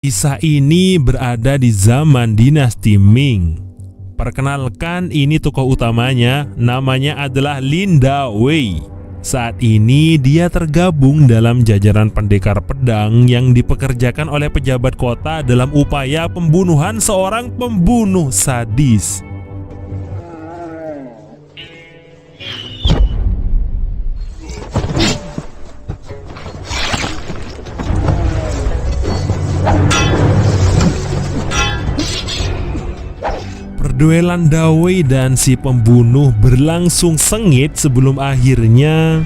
Kisah ini berada di zaman dinasti Ming. Perkenalkan, ini tokoh utamanya, namanya adalah Lin Dawei. Saat ini dia tergabung dalam jajaran pendekar pedang yang dipekerjakan oleh pejabat kota dalam upaya pembunuhan seorang pembunuh sadis. Perduelan Dawei dan si pembunuh berlangsung sengit sebelum akhirnya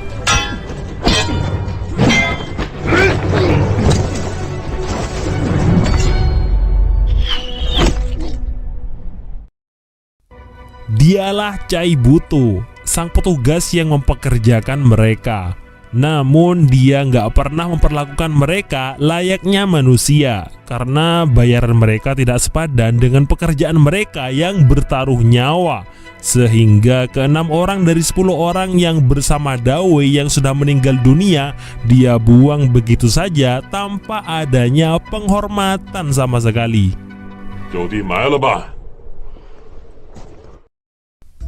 dialah Cai Buto, sang petugas yang mempekerjakan mereka. Namun dia nggak pernah memperlakukan mereka layaknya manusia karena bayaran mereka tidak sepadan dengan pekerjaan mereka yang bertaruh nyawa. Sehingga ke-6 orang dari 10 orang yang bersama Dawei yang sudah meninggal dunia dia buang begitu saja tanpa adanya penghormatan sama sekali.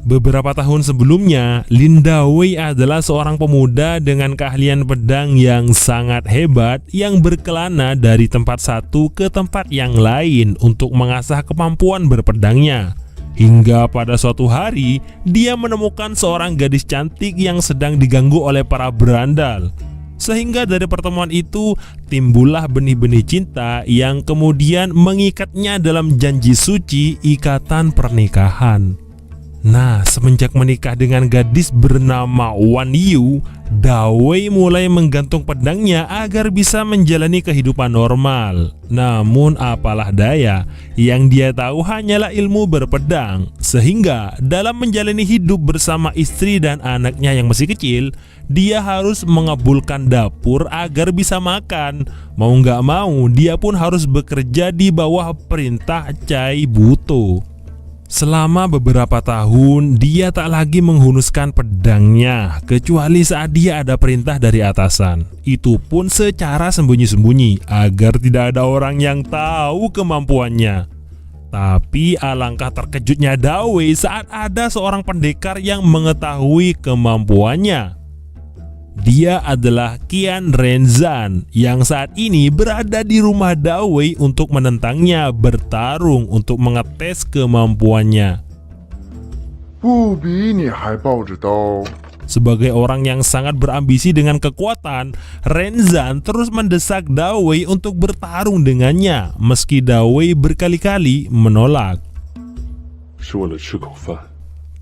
Beberapa tahun sebelumnya, Lin Dawei adalah seorang pemuda dengan keahlian pedang yang sangat hebat yang berkelana dari tempat satu ke tempat yang lain untuk mengasah kemampuan berpedangnya. Hingga pada suatu hari, dia menemukan seorang gadis cantik yang sedang diganggu oleh para berandal. Sehingga dari pertemuan itu, timbullah benih-benih cinta yang kemudian mengikatnya dalam janji suci ikatan pernikahan. Nah, semenjak menikah dengan gadis bernama Wan Yu, Dawei mulai menggantung pedangnya agar bisa menjalani kehidupan normal. Namun apalah daya, yang dia tahu hanyalah ilmu berpedang. Sehingga dalam menjalani hidup bersama istri dan anaknya yang masih kecil, dia harus mengabulkan dapur agar bisa makan. Mau nggak mau, dia pun harus bekerja di bawah perintah Cai Buto. Selama beberapa tahun, dia tak lagi menghunuskan pedangnya, kecuali saat dia ada perintah dari atasan. Itu pun secara sembunyi-sembunyi, agar tidak ada orang yang tahu kemampuannya. Tapi alangkah terkejutnya Dawei saat ada seorang pendekar yang mengetahui kemampuannya. Dia adalah Qian Renzan yang saat ini berada di rumah Dawei untuk menentangnya bertarung untuk mengetes kemampuannya. Sebagai orang yang sangat berambisi dengan kekuatan, Renzan terus mendesak Dawei untuk bertarung dengannya meski Dawei berkali-kali menolak.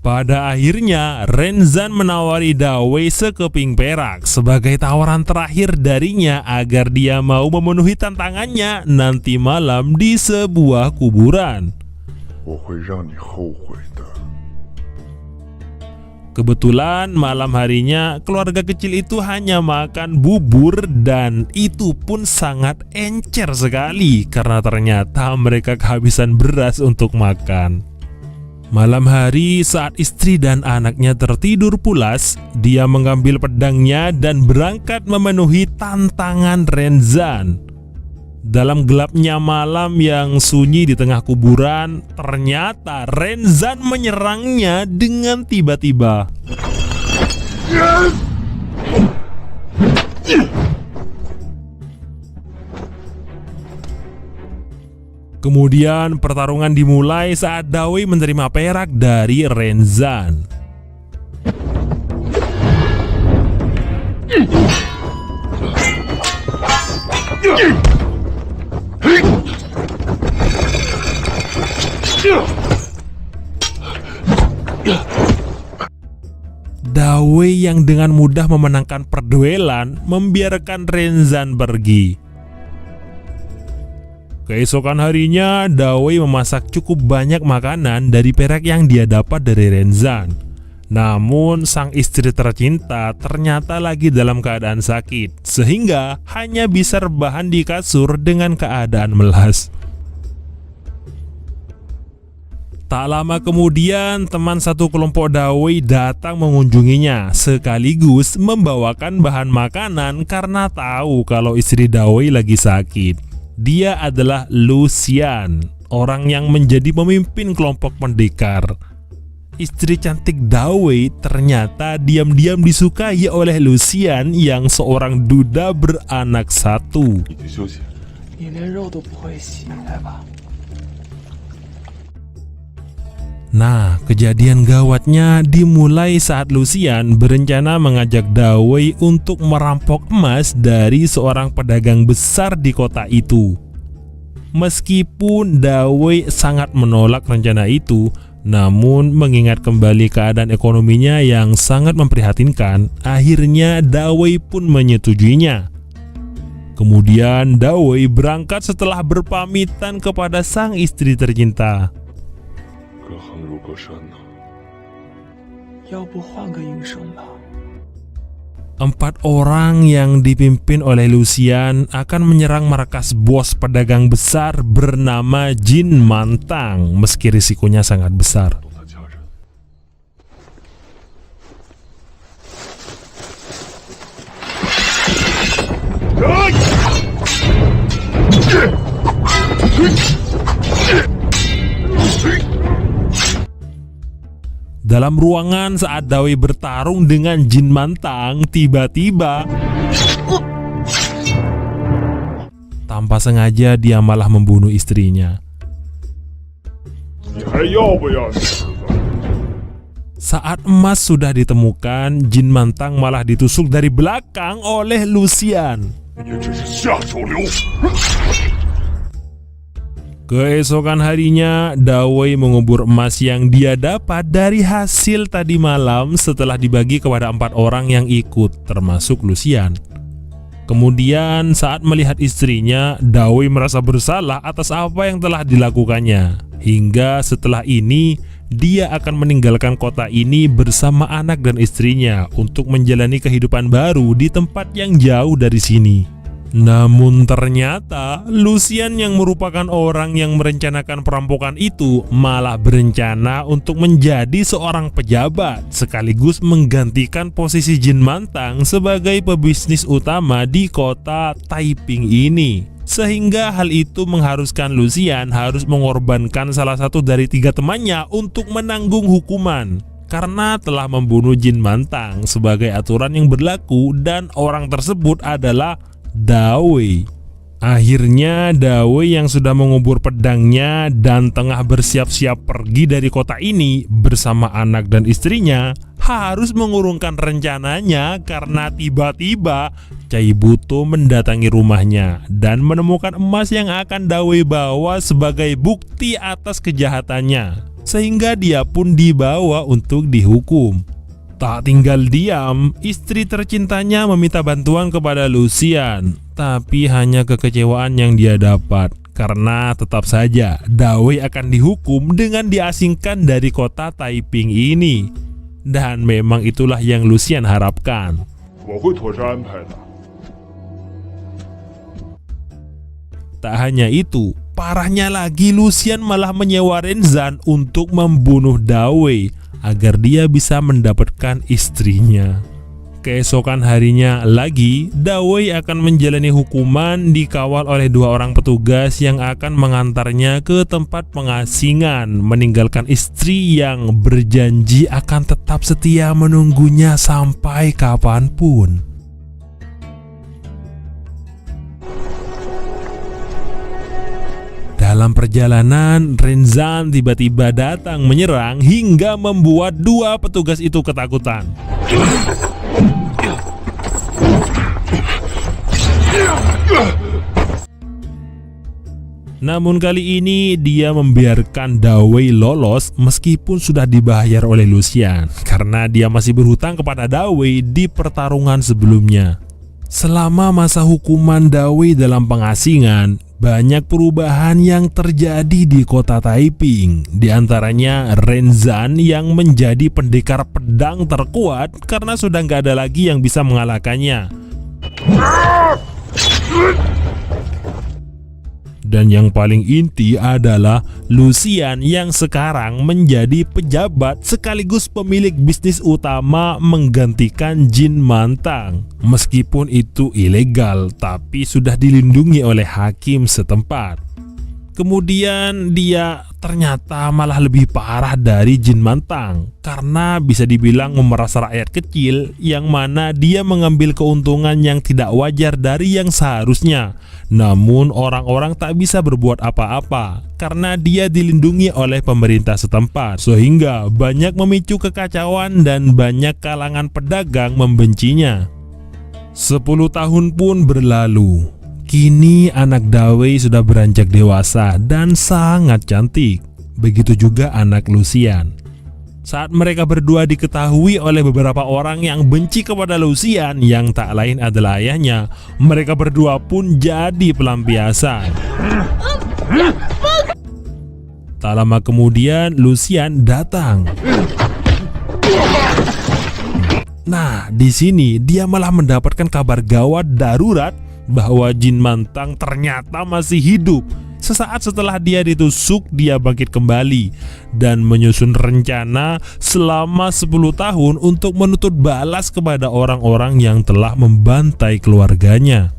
Pada akhirnya, Renzan menawari Dawei sekeping perak sebagai tawaran terakhir darinya agar dia mau memenuhi tantangannya nanti malam di sebuah kuburan. Kebetulan malam harinya keluarga kecil itu hanya makan bubur dan itu pun sangat encer sekali karena ternyata mereka kehabisan beras untuk makan. Malam hari saat istri dan anaknya tertidur pulas, dia mengambil pedangnya dan berangkat memenuhi tantangan Renzan. Dalam gelapnya malam yang sunyi di tengah kuburan, ternyata Renzan menyerangnya dengan tiba-tiba. Kemudian pertarungan dimulai saat Dawei menerima perak dari Renzan. Dawei yang dengan mudah memenangkan perduelan membiarkan Renzan pergi. Keesokan harinya, Dawei memasak cukup banyak makanan dari perak yang dia dapat dari Renzan. Namun sang istri tercinta ternyata lagi dalam keadaan sakit, sehingga hanya bisa rebahan di kasur dengan keadaan melas. Tak lama kemudian, teman satu kelompok Dawei datang mengunjunginya, sekaligus membawakan bahan makanan karena tahu kalau istri Dawei lagi sakit. Dia adalah Lucian, orang yang menjadi pemimpin kelompok pendekar. Istri cantik Dawei ternyata diam-diam disukai oleh Lucian yang seorang duda beranak satu. Nah, kejadian gawatnya dimulai saat Lucian berencana mengajak Dawei untuk merampok emas dari seorang pedagang besar di kota itu. Meskipun Dawei sangat menolak rencana itu, namun mengingat kembali keadaan ekonominya yang sangat memprihatinkan, akhirnya Dawei pun menyetujuinya. Kemudian Dawei berangkat setelah berpamitan kepada sang istri tercinta. Empat orang yang dipimpin oleh Lucian akan menyerang markas bos pedagang besar bernama Jin Mantang, meski risikonya sangat besar. Dalam ruangan saat Dawei bertarung dengan Jin Mantang, tiba-tiba tanpa sengaja dia malah membunuh istrinya. Saat emas sudah ditemukan, Jin Mantang malah ditusuk dari belakang oleh Lucian. Keesokan harinya, Dawei mengubur emas yang dia dapat dari hasil tadi malam setelah dibagi kepada 4 orang yang ikut, termasuk Lucian. Kemudian saat melihat istrinya, Dawei merasa bersalah atas apa yang telah dilakukannya. Hingga setelah ini, dia akan meninggalkan kota ini bersama anak dan istrinya untuk menjalani kehidupan baru di tempat yang jauh dari sini. Namun ternyata Lucian yang merupakan orang yang merencanakan perampokan itu malah berencana untuk menjadi seorang pejabat sekaligus menggantikan posisi Jin Mantang sebagai pebisnis utama di kota Taiping ini. Sehingga hal itu mengharuskan Lucian harus mengorbankan salah satu dari 3 temannya untuk menanggung hukuman karena telah membunuh Jin Mantang sebagai aturan yang berlaku, dan orang tersebut adalah Dawei. Akhirnya Dawei yang sudah mengubur pedangnya dan tengah bersiap-siap pergi dari kota ini bersama anak dan istrinya harus mengurungkan rencananya karena tiba-tiba Cai Buto mendatangi rumahnya dan menemukan emas yang akan Dawei bawa sebagai bukti atas kejahatannya, sehingga dia pun dibawa untuk dihukum. Tak tinggal diam, istri tercintanya meminta bantuan kepada Lucian, tapi hanya kekecewaan yang dia dapat karena tetap saja Dawei akan dihukum dengan diasingkan dari kota Taiping ini. Dan memang itulah yang Lucian harapkan. Tak hanya itu, parahnya lagi Lucian malah menyewa Renzan untuk membunuh Dawei agar dia bisa mendapatkan istrinya. Keesokan harinya lagi, Dawei akan menjalani hukuman dikawal oleh 2 orang petugas yang akan mengantarnya ke tempat pengasingan, meninggalkan istri yang berjanji akan tetap setia menunggunya sampai kapanpun. Dalam perjalanan, Renzan tiba-tiba datang menyerang hingga membuat 2 petugas itu ketakutan. Namun kali ini dia membiarkan Dawei lolos meskipun sudah dibayar oleh Lucian karena dia masih berhutang kepada Dawei di pertarungan sebelumnya. Selama masa hukuman Dawei dalam pengasingan, banyak perubahan yang terjadi di kota Taiping. Di antaranya Renzan yang menjadi pendekar pedang terkuat karena sudah nggak ada lagi yang bisa mengalahkannya. Dan yang paling inti adalah Lucian yang sekarang menjadi pejabat sekaligus pemilik bisnis utama menggantikan Jin Mantang. Meskipun itu ilegal, tapi sudah dilindungi oleh hakim setempat. Kemudian dia ternyata malah lebih parah dari Jin Mantang karena bisa dibilang memeras rakyat kecil, yang mana dia mengambil keuntungan yang tidak wajar dari yang seharusnya. Namun orang-orang tak bisa berbuat apa-apa karena dia dilindungi oleh pemerintah setempat, sehingga banyak memicu kekacauan dan banyak kalangan pedagang membencinya. 10 tahun pun berlalu. Kini anak Dawei sudah beranjak dewasa dan sangat cantik. Begitu juga anak Lucian. Saat mereka berdua diketahui oleh beberapa orang yang benci kepada Lucian yang tak lain adalah ayahnya, mereka berdua pun jadi pelampiasan. Tak lama kemudian Lucian datang. Nah, di sini dia malah mendapatkan kabar gawat darurat bahwa Jin Mantang ternyata masih hidup. Sesaat setelah dia ditusuk, dia bangkit kembali dan menyusun rencana selama 10 tahun untuk menuntut balas kepada orang-orang yang telah membantai keluarganya.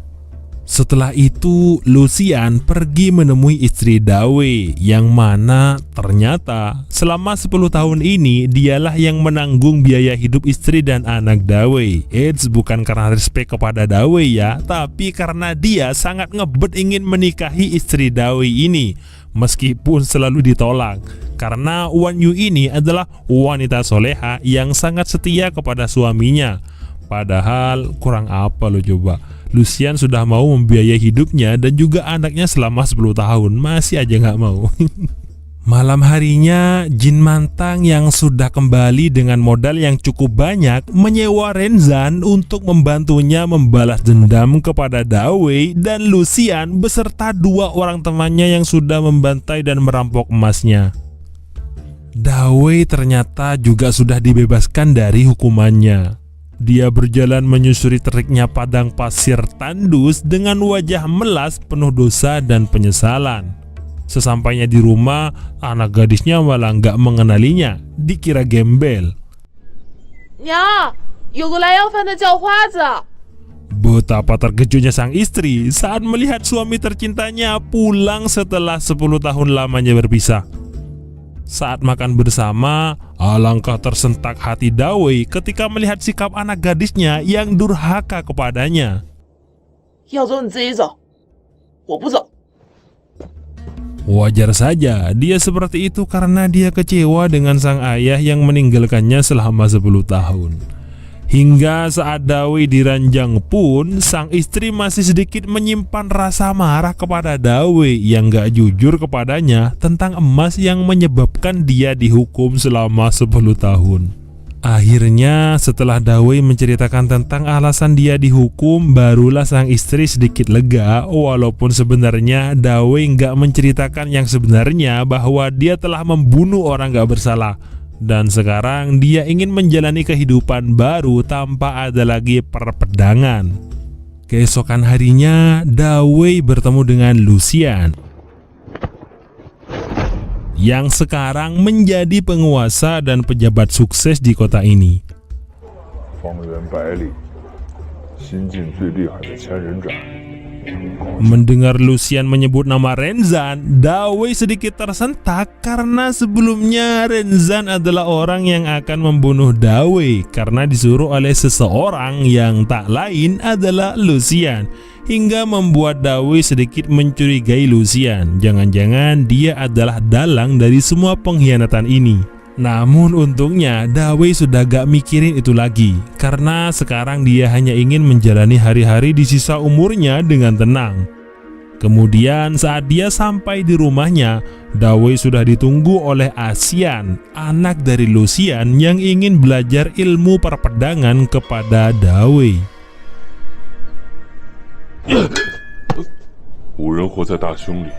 Setelah itu, Lucian pergi menemui istri Dawei, yang mana ternyata selama 10 tahun ini dialah yang menanggung biaya hidup istri dan anak Dawei. Eits, bukan karena respek kepada Dawei ya, tapi karena dia sangat ngebet ingin menikahi istri Dawei ini, meskipun selalu ditolak. Karena Wan Yu ini adalah wanita soleha yang sangat setia kepada suaminya. Padahal kurang apa lo coba, Lucian sudah mau membiayai hidupnya dan juga anaknya selama 10 tahun, masih aja nggak mau. Malam harinya, Jin Mantang yang sudah kembali dengan modal yang cukup banyak menyewa Renzan untuk membantunya membalas dendam kepada Dawei dan Lucian beserta 2 orang temannya yang sudah membantai dan merampok emasnya. Dawei ternyata juga sudah dibebaskan dari hukumannya. Dia berjalan menyusuri teriknya padang pasir tandus dengan wajah melas penuh dosa dan penyesalan. Sesampainya di rumah, anak gadisnya malah nggak mengenalinya, dikira gembel. "娘，有个来要饭的叫花子。" Betapa terkejutnya sang istri saat melihat suami tercintanya pulang setelah 10 tahun lamanya berpisah. Saat makan bersama, alangkah tersentak hati Dawei ketika melihat sikap anak gadisnya yang durhaka kepadanya. 要走你自己走，我不走。 Wajar saja dia seperti itu karena dia kecewa dengan sang ayah yang meninggalkannya selama 10 tahun. Hingga saat Dawei diranjang pun, sang istri masih sedikit menyimpan rasa marah kepada Dawei yang gak jujur kepadanya tentang emas yang menyebabkan dia dihukum selama 10 tahun. Akhirnya setelah Dawei menceritakan tentang alasan dia dihukum, barulah sang istri sedikit lega, walaupun sebenarnya Dawei gak menceritakan yang sebenarnya bahwa dia telah membunuh orang gak bersalah. Dan sekarang dia ingin menjalani kehidupan baru tanpa ada lagi perpedangan. Keesokan harinya, Dawei bertemu dengan Lucian yang sekarang menjadi penguasa dan pejabat sukses di kota ini. Mendengar Lucian menyebut nama Renzan, Dawei sedikit tersentak karena sebelumnya Renzan adalah orang yang akan membunuh Dawei karena disuruh oleh seseorang yang tak lain adalah Lucian, hingga membuat Dawei sedikit mencurigai Lucian. Jangan-jangan dia adalah dalang dari semua pengkhianatan ini. Namun untungnya Dawei sudah gak mikirin itu lagi, karena sekarang dia hanya ingin menjalani hari-hari di sisa umurnya dengan tenang. Kemudian saat dia sampai di rumahnya, Dawei sudah ditunggu oleh Asian, anak dari Lucian yang ingin belajar ilmu perpedangan kepada Dawei. 五人活在大胸里，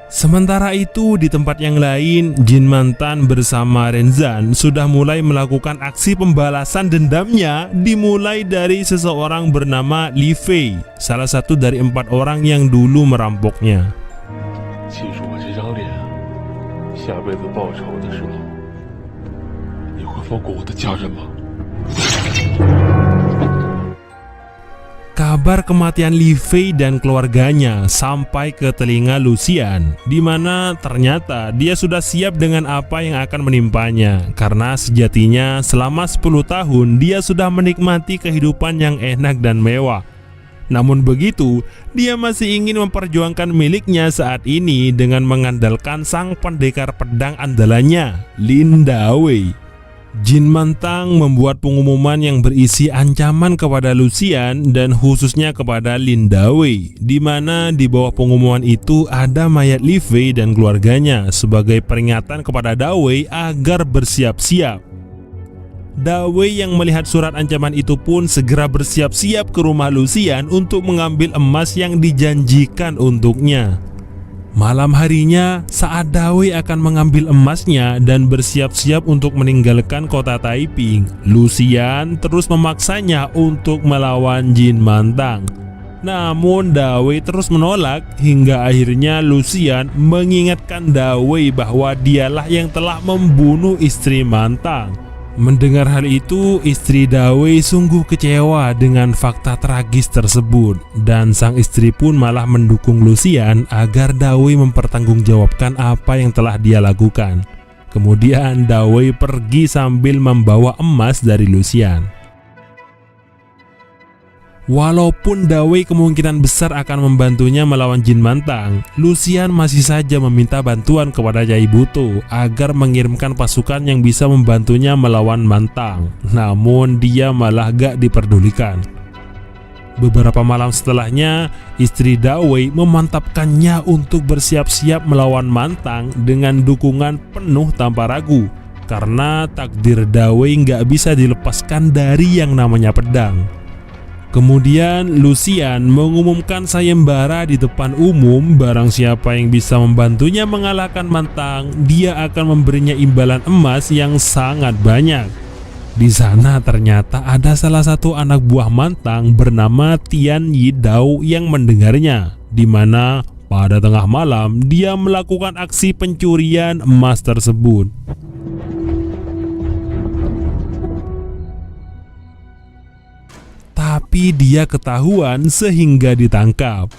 Sementara itu di tempat yang lain, Jin Mantan bersama Renzan sudah mulai melakukan aksi pembalasan dendamnya, dimulai dari seseorang bernama Li Fei, salah satu dari 4 orang yang dulu merampoknya. 记住我这张脸，下辈子报仇的时候，你会放过我的家人吗？ Kabar kematian Li Fei dan keluarganya sampai ke telinga Lucian, di mana ternyata dia sudah siap dengan apa yang akan menimpanya, karena sejatinya selama 10 tahun dia sudah menikmati kehidupan yang enak dan mewah. Namun begitu, dia masih ingin memperjuangkan miliknya saat ini dengan mengandalkan sang pendekar pedang andalannya, Lin Dawei. Jin Mantang membuat pengumuman yang berisi ancaman kepada Lucian dan khususnya kepada Lin Dawei, di mana di bawah pengumuman itu ada mayat Li Fei dan keluarganya sebagai peringatan kepada Dawei agar bersiap-siap. Dawei yang melihat surat ancaman itu pun segera bersiap-siap ke rumah Lucian untuk mengambil emas yang dijanjikan untuknya. Malam harinya, saat Dawei akan mengambil emasnya dan bersiap-siap untuk meninggalkan kota Taiping, Lucian terus memaksanya untuk melawan Jin Mantang. Namun Dawei terus menolak hingga akhirnya Lucian mengingatkan Dawei bahwa dialah yang telah membunuh istri Mantang. Mendengar hal itu, istri Dawei sungguh kecewa dengan fakta tragis tersebut, dan sang istri pun malah mendukung Lucian agar Dawei mempertanggungjawabkan apa yang telah dia lakukan. Kemudian Dawei pergi sambil membawa emas dari Lucian. Walaupun Dawei kemungkinan besar akan membantunya melawan Jin Mantang, Lucian masih saja meminta bantuan kepada Cai Buto agar mengirimkan pasukan yang bisa membantunya melawan Mantang. Namun dia malah gak diperdulikan. Beberapa malam setelahnya, istri Dawei memantapkannya untuk bersiap-siap melawan Mantang dengan dukungan penuh tanpa ragu, karena takdir Dawei gak bisa dilepaskan dari yang namanya pedang. Kemudian Lucian mengumumkan sayembara di depan umum, barang siapa yang bisa membantunya mengalahkan Mantang, dia akan memberinya imbalan emas yang sangat banyak. Di sana ternyata ada salah satu anak buah Mantang bernama Tian Yidao yang mendengarnya, di mana pada tengah malam dia melakukan aksi pencurian emas tersebut. Tapi dia ketahuan sehingga ditangkap.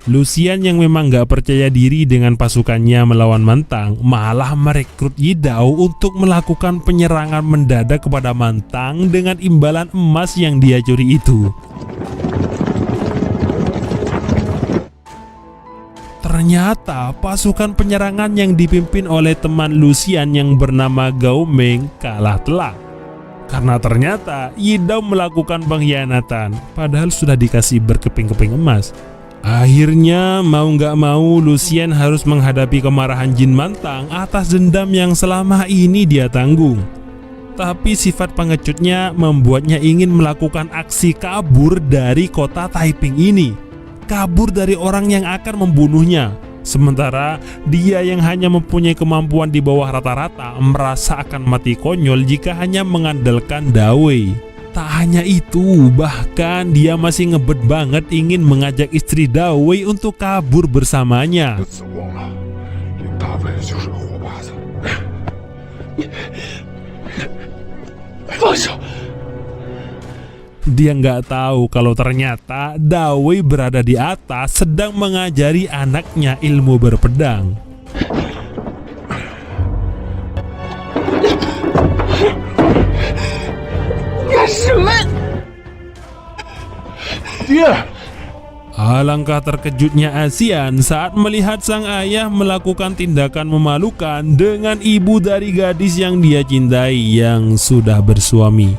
Lucian yang memang gak percaya diri dengan pasukannya melawan Mantang malah merekrut Yidao untuk melakukan penyerangan mendadak kepada Mantang dengan imbalan emas yang dia curi itu. Ternyata pasukan penyerangan yang dipimpin oleh teman Lucian yang bernama Gao Meng kalah telak. Karena ternyata Yidao melakukan pengkhianatan, padahal sudah dikasih berkeping-keping emas. Akhirnya mau gak mau Lucian harus menghadapi kemarahan Jin Mantang atas dendam yang selama ini dia tanggung. Tapi sifat pengecutnya membuatnya ingin melakukan aksi kabur dari kota Taiping ini. Kabur dari orang yang akan membunuhnya. Sementara dia yang hanya mempunyai kemampuan di bawah rata-rata merasa akan mati konyol jika hanya mengandalkan Dawei. Tak hanya itu, bahkan dia masih ngebet banget ingin mengajak istri Dawei untuk kabur bersamanya. Dia nggak tahu kalau ternyata Dawei berada di atas sedang mengajari anaknya ilmu berpedang. Alangkah terkejutnya Asian saat melihat sang ayah melakukan tindakan memalukan dengan ibu dari gadis yang dia cintai yang sudah bersuami.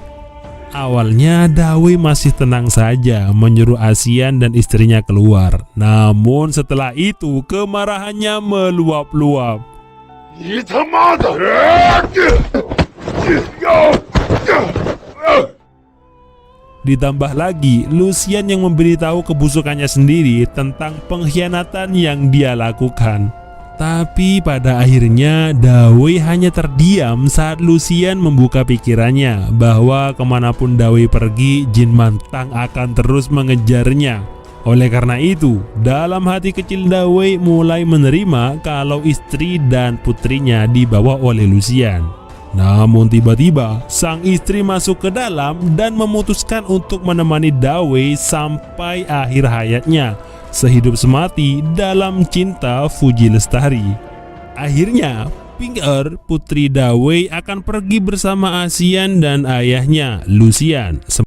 Awalnya Dawei masih tenang saja menyuruh Asian dan istrinya keluar. Namun setelah itu kemarahannya meluap-luap. Ditambah lagi Lucian yang memberitahu kebusukannya sendiri tentang pengkhianatan yang dia lakukan. Tapi pada akhirnya Dawei hanya terdiam saat Lucian membuka pikirannya bahwa kemanapun Dawei pergi, Jin Mantang akan terus mengejarnya. Oleh karena itu, dalam hati kecil Dawei mulai menerima kalau istri dan putrinya dibawa oleh Lucian. Namun tiba-tiba sang istri masuk ke dalam dan memutuskan untuk menemani Dawei sampai akhir hayatnya, sehidup semati dalam cinta Fuji Lestari. Akhirnya, Pink Earth, putri Dawei, akan pergi bersama Asian dan ayahnya, Lucian.